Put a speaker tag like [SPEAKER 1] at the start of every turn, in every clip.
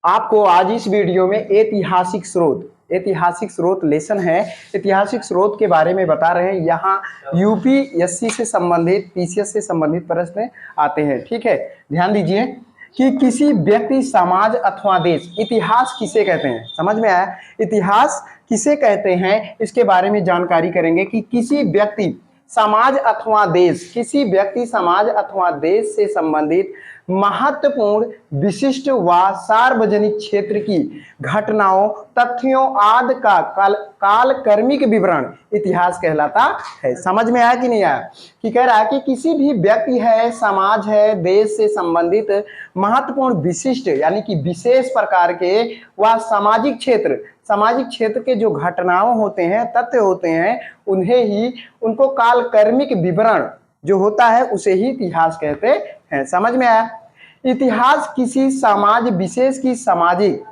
[SPEAKER 1] आपको आज इस वीडियो में ऐतिहासिक स्रोत लेसन है। ऐतिहासिक स्रोत के बारे में बता रहे हैं। यहाँ यूपीएससी से संबंधित, पीसीएस से संबंधित प्रश्न आते हैं। ठीक है, ध्यान दीजिए कि किसी व्यक्ति, समाज अथवा देश, इतिहास किसे कहते हैं? समझ में आया? इतिहास किसे कहते हैं इसके बारे में जानकारी करेंगे कि किसी व्यक्ति, समाज अथवा देश, किसी व्यक्ति, समाज अथवा देश से संबंधित महत्वपूर्ण, विशिष्ट व सार्वजनिक क्षेत्र की घटनाओं, तथ्यों आदि का कालक्रमिक विवरण इतिहास कहलाता है। समझ में आया कि नहीं आया? कि कह रहा है कि किसी भी व्यक्ति है, समाज है, देश से संबंधित महत्वपूर्ण, विशिष्ट यानी कि विशेष प्रकार के व सामाजिक क्षेत्र के जो घटनाओं होते हैं, तथ्य होते हैं, उनको कालक्रमिक विवरण जो होता है उसे ही इतिहास कहते हैं। समझ में आया? इतिहास किसी समाज विशेष की सामाजिक,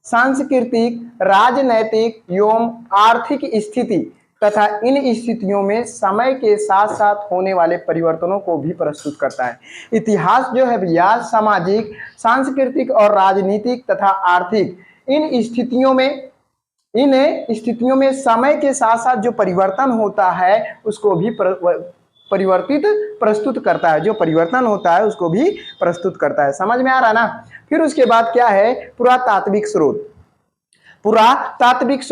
[SPEAKER 1] सांस्कृतिक, राजनैतिक एवं आर्थिक स्थिति तथा इन स्थितियों में समय के साथ साथ होने वाले परिवर्तनों को भी प्रस्तुत करता है। इतिहास जो है भैया, सामाजिक, सांस्कृतिक और राजनीतिक तथा आर्थिक इन स्थितियों में समय के साथ साथ जो परिवर्तन होता है उसको भी प्रस्तुत करता है। जो परिवर्तन होता है उसको भी प्रस्तुत करता है। समझ में आ रहा है ना? फिर उसके बाद क्या है? पुरातात्विक स्रोत। पुरातात्विक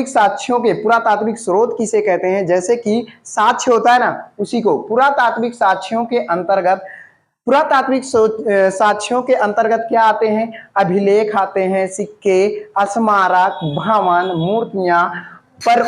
[SPEAKER 1] साक्ष्यों के, पुरातात्विक स्रोत किसे कहते हैं? जैसे कि साक्ष्य होता है ना, उसी को पुरातात्विक साक्ष्यों के अंतर्गत, साक्ष्यों के अंतर्गत क्या आते हैं? अभिलेख आते हैं, सिक्के, स्मारक, भवन, मूर्तियां, पर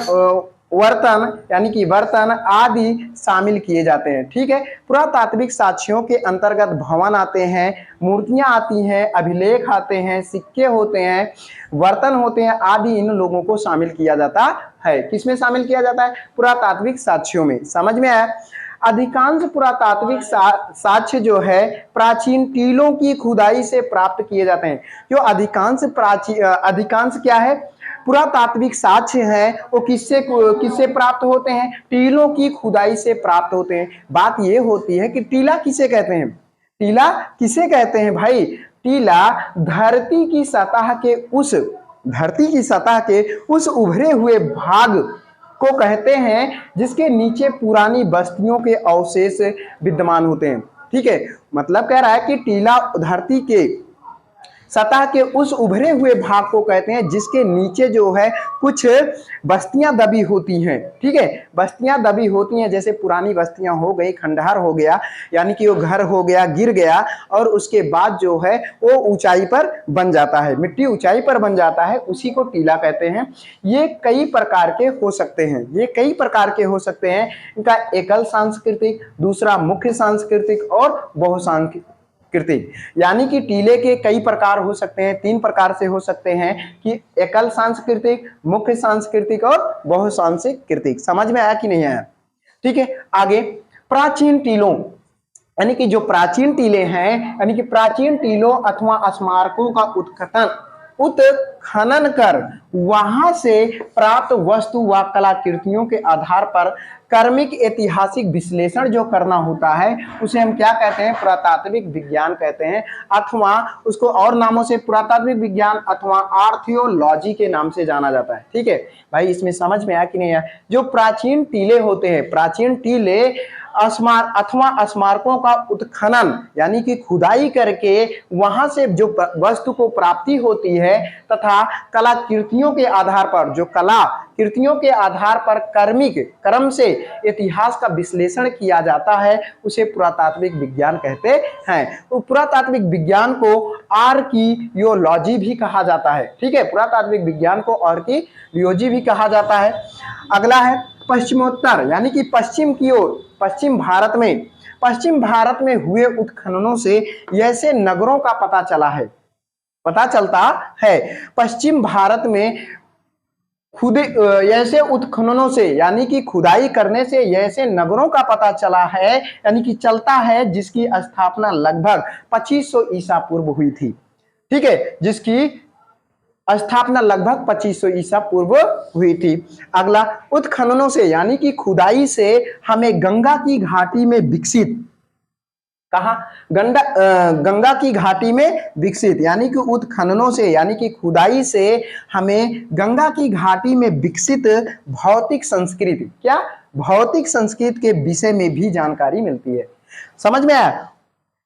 [SPEAKER 1] वर्तन यानी कि बर्तन आदि शामिल किए जाते हैं। ठीक है, पुरातात्विक साक्ष्यों के अंतर्गत भवन आते हैं, मूर्तियां आती हैं, अभिलेख आते हैं, सिक्के होते हैं, बर्तन होते हैं आदि, इन लोगों को शामिल किया जाता है। किसमें शामिल किया जाता है? पुरातात्विक साक्ष्यों में। समझ में आया? अधिकांश पुरातात्विक साक्ष्य जो है प्राचीन टीलों की खुदाई से प्राप्त किए जाते हैं। जो अधिकांश क्या है? पुरातात्विक साक्ष्य हैं वो किससे प्राप्त होते हैं? टीलों की खुदाई से प्राप्त होते हैं। बात ये होती है कि टीला किसे कहते हैं? टीला किसे कहते हैं भाई? टीला धरती की सतह के उस उभरे हुए भाग को कहते हैं जिसके नीचे पुरानी बस्तियों के अवशेष विद्यमान होते हैं। ठीक है, मतलब कह रहा है कि टीला धरती के सतह के उस उभरे हुए भाग को कहते हैं जिसके नीचे जो है कुछ बस्तियां दबी होती हैं। ठीक है, बस्तियां दबी होती हैं, जैसे पुरानी बस्तियां हो गई, खंडहर हो गया, यानी कि वो घर हो गया, गिर गया और उसके बाद जो है वो ऊंचाई पर बन जाता है, मिट्टी ऊंचाई पर बन जाता है, उसी को टीला कहते हैं। ये कई प्रकार के हो सकते हैं। इनका एकल सांस्कृतिक, दूसरा मुख्य सांस्कृतिक और बहुसांस्कृतिक, यानी कि टीले के कई प्रकार हो सकते हैं। 3 प्रकार से हो सकते हैं कि एकल सांस्कृतिक, मुख्य सांस्कृतिक और बहुसांस्कृतिक। समझ में आया कि नहीं आया? ठीक है, आगे प्राचीन टीलों, यानी कि जो प्राचीन टीले हैं, यानी कि प्राचीन टीलों अथवा स्मारकों का उत्खनन कर वहां से प्राप्त वस्तु व कलाकृतियों के आधार पर क्रमिक ऐतिहासिक विश्लेषण जो करना होता है उसे हम क्या कहते हैं? पुरातात्विक विज्ञान कहते हैं, अथवा उसको और नामों से पुरातात्विक विज्ञान अथवा आर्थियोलॉजी के नाम से जाना जाता है। ठीक है भाई, इसमें समझ में आया कि नहीं आया? जो प्राचीन टीले होते हैं, प्राचीन टीले स्मारकों का उत्खनन यानी कि खुदाई करके वहां से जो वस्तु को प्राप्ति होती है तथा कलाकृतियों के आधार पर, जो कलाकृतियों के आधार पर क्रम से इतिहास का विश्लेषण किया जाता है उसे पुरातात्विक विज्ञान कहते हैं। तो पुरातात्विक विज्ञान को आर्कियोलॉजी भी कहा जाता है। ठीक है, पुरातात्विक विज्ञान को आर्कियोलॉजी भी कहा जाता है। अगला है पश्चिमोत्तर, यानी कि पश्चिम की ओर, पश्चिम भारत में हुए उत्खननों से ऐसे नगरों का पता चलता है। पश्चिम भारत में ऐसे उत्खननों से, यानी कि खुदाई करने से ऐसे नगरों का पता चला है, यानी कि चलता है, जिसकी स्थापना लगभग 2500 ईसा पूर्व हुई थी। ठीक है, जिसकी स्थापना लगभग 2500 ईसा पूर्व हुई थी। अगला, उत्खननों से यानी कि खुदाई से हमें गंगा की घाटी में विकसित कहा गंगा की घाटी में विकसित, यानी कि उत्खननों से यानी कि खुदाई से हमें गंगा की घाटी में विकसित भौतिक संस्कृति, क्या भौतिक संस्कृति के विषय में भी जानकारी मिलती है। समझ में आया?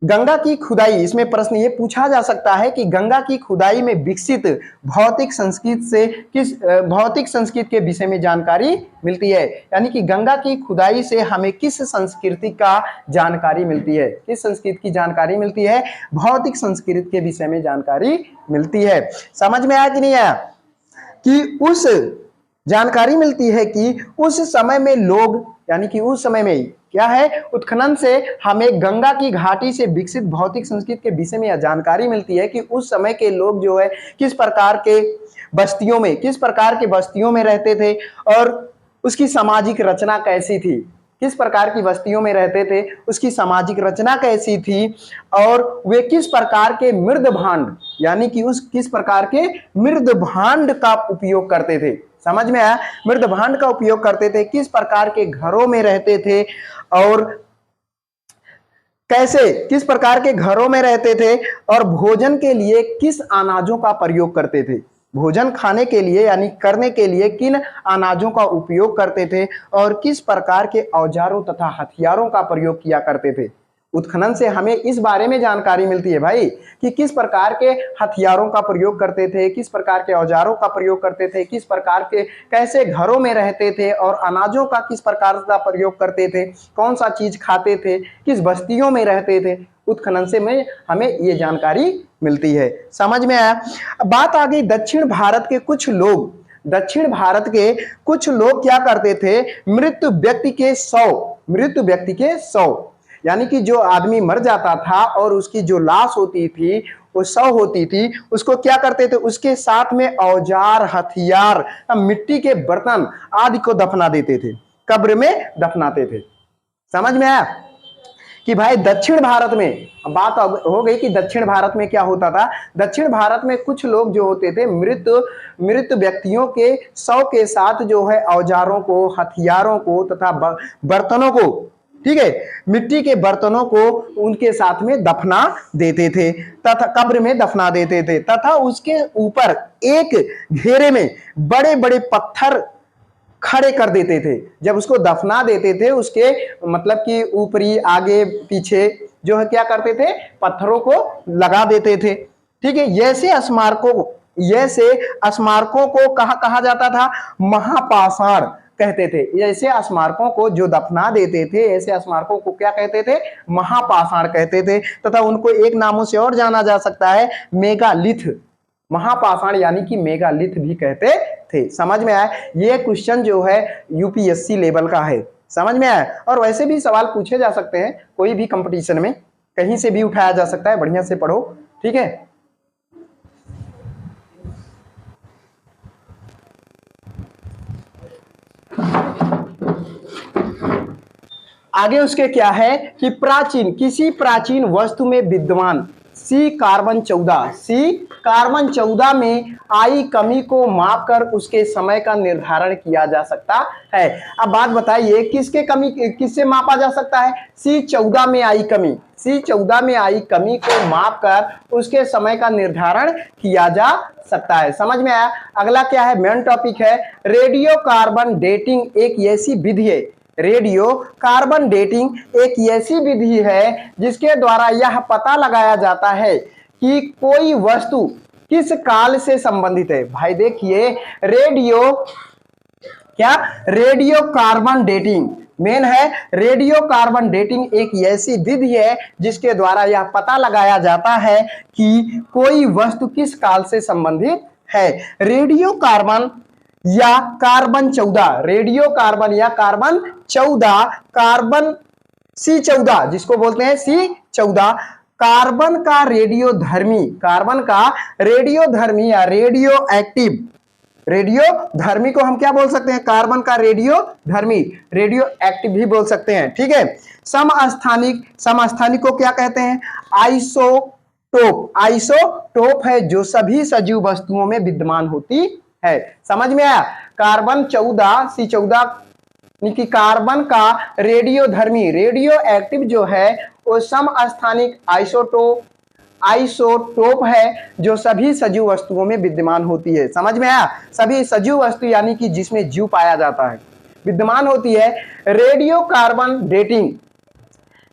[SPEAKER 1] गंगा की खुदाई, इसमें प्रश्न ये पूछा जा सकता है कि गंगा की खुदाई में विकसित भौतिक संस्कृति से किस भौतिक संस्कृति के विषय में जानकारी मिलती है, यानी कि गंगा की खुदाई से हमें किस संस्कृति का जानकारी मिलती है, किस संस्कृति की जानकारी मिलती है, भौतिक संस्कृति के विषय में जानकारी मिलती है। समझ में आया कि नहीं आया? कि उस जानकारी मिलती है कि उस समय में लोग, यानी कि उस समय में क्या है, उत्खनन से हमें गंगा की घाटी से विकसित भौतिक संस्कृति के विषय में यह जानकारी मिलती है कि उस समय के लोग जो है किस प्रकार के बस्तियों में रहते थे और उसकी सामाजिक रचना कैसी थी, किस प्रकार की बस्तियों में रहते थे, उसकी सामाजिक रचना कैसी थी, और वे किस प्रकार के मृद भांड, यानी कि किस प्रकार के मृद भांड का उपयोग करते थे। समझ में आया? मृद भांड का उपयोग करते थे, किस प्रकार के घरों में रहते थे और कैसे, किस प्रकार के घरों में रहते थे और भोजन के लिए किस अनाजों का प्रयोग करते थे, भोजन खाने के लिए यानी करने के लिए किन अनाजों का उपयोग करते थे और किस प्रकार के औजारों तथा हथियारों का प्रयोग किया करते थे। उत्खनन से हमें इस बारे में जानकारी मिलती है भाई कि किस प्रकार के हथियारों का प्रयोग करते थे, किस प्रकार के औजारों का प्रयोग करते थे, किस प्रकार के कैसे घरों में रहते थे और अनाजों का किस प्रकार का प्रयोग करते थे, कौन सा चीज खाते थे, किस बस्तियों में रहते थे। उत्खनन से हमें ये जानकारी मिलती है। समझ में आया? बात आ गई दक्षिण भारत के कुछ लोग क्या करते थे, मृत व्यक्ति के शव, यानी कि जो आदमी मर जाता था और उसकी जो लाश होती थी, वो शव होती थी, उसको क्या करते थे, उसके साथ में औजार, हथियार, मिट्टी के बर्तन आदि को दफना देते थे, कब्र में दफनाते थे। समझ में आया? कि भाई दक्षिण भारत में बात हो गई कि दक्षिण भारत में क्या होता था, दक्षिण भारत में कुछ लोग जो होते थे मृत व्यक्तियों के शव के साथ जो है औजारों को, हथियारों को तथा बर्तनों को, ठीक है, मिट्टी के बर्तनों को उनके साथ में दफना देते थे तथा कब्र में दफना देते थे तथा उसके ऊपर एक घेरे में बड़े बड़े पत्थर खड़े कर देते थे। जब उसको दफना देते थे उसके मतलब कि ऊपरी आगे पीछे जो है क्या करते थे, पत्थरों को लगा देते थे। ठीक है, ऐसे स्मारकों को कहा जाता था, महापाषाण कहते थे। ऐसे स्मारकों को जो दफना देते थे, ऐसे स्मारकों को क्या कहते थे, महापाषाण कहते थे तथा उनको एक नामों से और जाना जा सकता है, मेगालिथ। महापाषाण यानी कि मेगालिथ भी कहते थे। समझ में आया? ये क्वेश्चन जो है यूपीएससी लेवल का है। समझ में आया? और वैसे भी सवाल पूछे जा सकते हैं, कोई भी कंपटीशन में कहीं से भी उठाया जा सकता है। बढ़िया से पढ़ो, ठीक है। आगे उसके क्या है कि किसी प्राचीन वस्तु में विद्यमान कार्बन 14 में आई कमी को मापकर उसके समय का निर्धारण किया जा सकता है। अब बात बताइए किससे मापा जा सकता है? C14 में आई कमी को मापकर उसके समय का निर्धारण किया जा सकता है। समझ में आया? अगला क्या है, मेन टॉपिक है रेडियो कार्बन डेटिंग एक ऐसी विधि है। रेडियो कार्बन डेटिंग एक ऐसी विधि है जिसके द्वारा यह पता लगाया जाता है कि कोई वस्तु किस काल से संबंधित है। भाई देखिए, रेडियो कार्बन डेटिंग मेन है। रेडियो कार्बन डेटिंग एक ऐसी विधि है जिसके द्वारा यह पता लगाया जाता है कि कोई वस्तु किस काल से संबंधित है। रेडियो कार्बन या कार्बन 14, रेडियो कार्बन या कार्बन 14, कार्बन C14 जिसको बोलते हैं C14, कार्बन का रेडियोधर्मी या रेडियो धर्मी को हम क्या बोल सकते हैं? कार्बन का रेडियो एक्टिव भी बोल सकते हैं। ठीक है। समस्थानिक को क्या कहते हैं? आइसोटोप है जो सभी सजीव वस्तुओं में विद्यमान होती है। समझ में आया? कार्बन 14 C14 कि कार्बन का रेडियो एक्टिव जो है वो समस्थानिक आइसोटोप है जो सभी सजीव वस्तुओं में विद्यमान होती है। समझ में आया? सभी सजीव वस्तु यानी कि जिसमें जीव पाया जाता है विद्यमान होती है। रेडियो कार्बन डेटिंग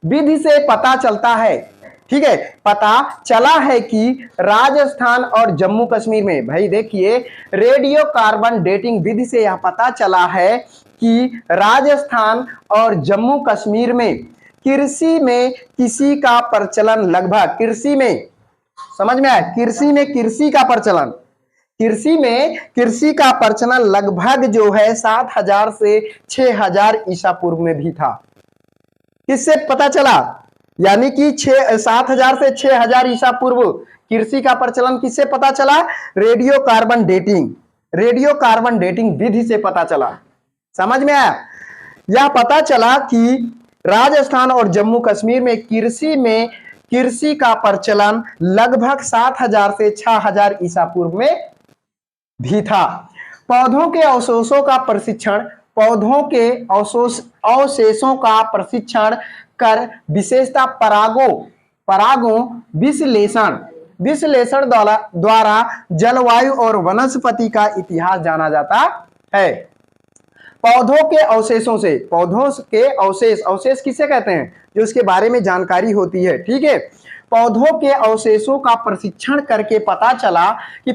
[SPEAKER 1] विधि से पता चलता है, ठीक है, पता चला है कि राजस्थान और जम्मू कश्मीर में, भाई देखिए, रेडियो कार्बन डेटिंग विधि से यह पता चला है कि राजस्थान और जम्मू कश्मीर में कृषि में किसी का प्रचलन लगभग, कृषि में, समझ में आया, कृषि में कृषि का प्रचलन, कृषि में कृषि का प्रचलन लगभग जो है 7000 से 6000 ईसा पूर्व में भी था। किससे पता चला? यानी कि 7000 से 6000 ईसा पूर्व कृषि का प्रचलन किससे पता चला? रेडियो कार्बन डेटिंग विधि से पता चला। समझ में आया? यह पता चला कि राजस्थान और जम्मू कश्मीर में कृषि का प्रचलन लगभग 7000 से 6000 ईसा पूर्व में भी था। पौधों के अवशेषों का प्रशिक्षण कर विशेषता परागों विश्लेषण द्वारा जलवायु और वनस्पति का इतिहास जाना जाता है। पौधों के अवशेष किसे कहते हैं? जो इसके बारे में जानकारी होती है, ठीक है। पौधों के अवशेषों का प्रशिक्षण करके पता चला कि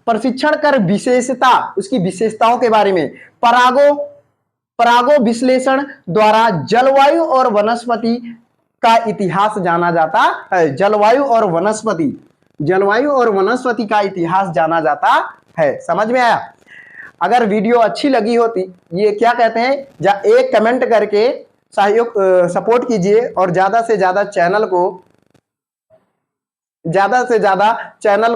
[SPEAKER 1] प्रशिक्षण कर उसकी विशेषताओं के बारे में परागो विश्लेषण द्वारा जलवायु और वनस्पति का इतिहास जाना जाता है। जलवायु और वनस्पति का इतिहास जाना जाता है। समझ में आया? अगर वीडियो अच्छी लगी होती, ये क्या कहते हैं, एक कमेंट करके सपोर्ट कीजिए और ज्यादा से ज्यादा चैनल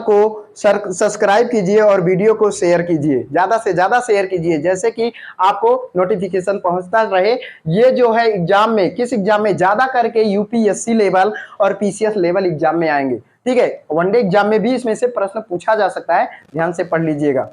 [SPEAKER 1] को सब्सक्राइब कीजिए और वीडियो को शेयर कीजिए, ज्यादा से ज्यादा शेयर कीजिए, जैसे कि आपको नोटिफिकेशन पहुंचता रहे। ये जो है एग्जाम में, किस एग्जाम में? ज्यादा करके यूपीएससी लेवल और पीसीएस लेवल एग्जाम में आएंगे, ठीक है। वनडे एग्जाम में भी इसमें से प्रश्न पूछा जा सकता है, ध्यान से पढ़ लीजिएगा।